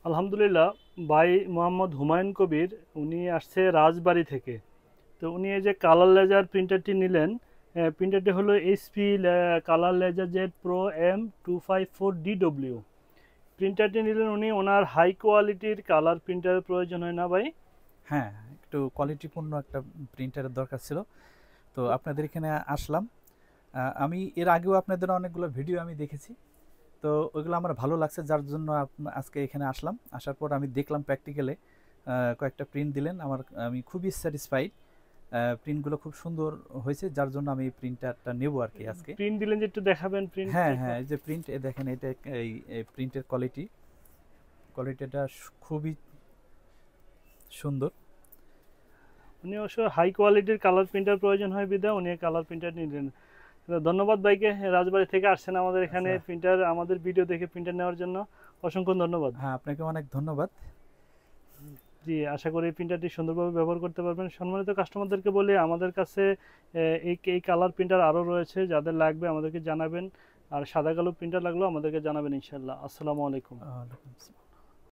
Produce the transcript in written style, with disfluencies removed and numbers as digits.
আলহামদুলিল্লাহ, ভাই মোহাম্মদ হুমায়ুন কবির উনি আসছে রাজবাড়ী থেকে। তো উনি এই যে কালার লেজার প্রিন্টারটি নিলেন। প্রিন্টারটি হলো HP colour LaserJet Pro M254DW। প্রিন্টারটি নিলেন উনি, ওনার হাই কোয়ালিটির কালার প্রিন্টারের প্রয়োজন হয় না ভাই? হ্যাঁ, একটু কোয়ালিটিপূর্ণ একটা প্রিন্টারের দরকার ছিল। তো আপনাদের এখানে আসলাম। আমি এর আগেও আপনাদের অনেকগুলো ভিডিও আমি দেখেছি। তো ওইগুলো আমার ভালো লাগছে, যার জন্য আজকে এখানে আসলাম। আসার পর আমি দেখলাম প্র্যাকটিক্যালে কয়েকটা প্রিন্ট দিলেন, আমি খুবই স্যাটিসফাইড। প্রিন্টগুলো খুব সুন্দর হয়েছে, যার জন্য আমি এই প্রিন্টারটা নেব আর কি আজকে। প্রিন্ট দিলেন যে একটু দেখাবেন হ্যাঁ প্রিন্টটা। হ্যাঁ, এই যে প্রিন্ট, দেখেন এটা, এই প্রিন্টের কোয়ালিটিটা খুবই সুন্দর। উনি অবশ্য হাই কোয়ালিটির কালার প্রিন্টার প্রয়োজন হয় বিধায় উনি কালার প্রিন্টার নিলেন। তো ধন্যবাদ ভাইকে, রাজবাড়ী থেকে আসছেন আমাদের এখানে আচ্ছা, প্রিন্টার, আমাদের ভিডিও দেখে প্রিন্টার নেওয়ার জন্য অসংখ্য ধন্যবাদ। হ্যাঁ, আপনাকে অনেক ধন্যবাদ। জি, আশা করি প্রিন্টারটি সুন্দরভাবে ব্যবহার করতে পারবেন। সম্মানিত কাস্টমারদেরকে বলি, আমাদের কাছে এই এই কালার প্রিন্টার আরও রয়েছে, যাদের লাগবে আমাদেরকে জানাবেন। আর সাদা কালো প্রিন্টার লাগলেও আমাদেরকে জানাবেন ইনশাল্লাহ। আসসালামু আলাইকুম। ওয়ালাইকুম আসসালাম।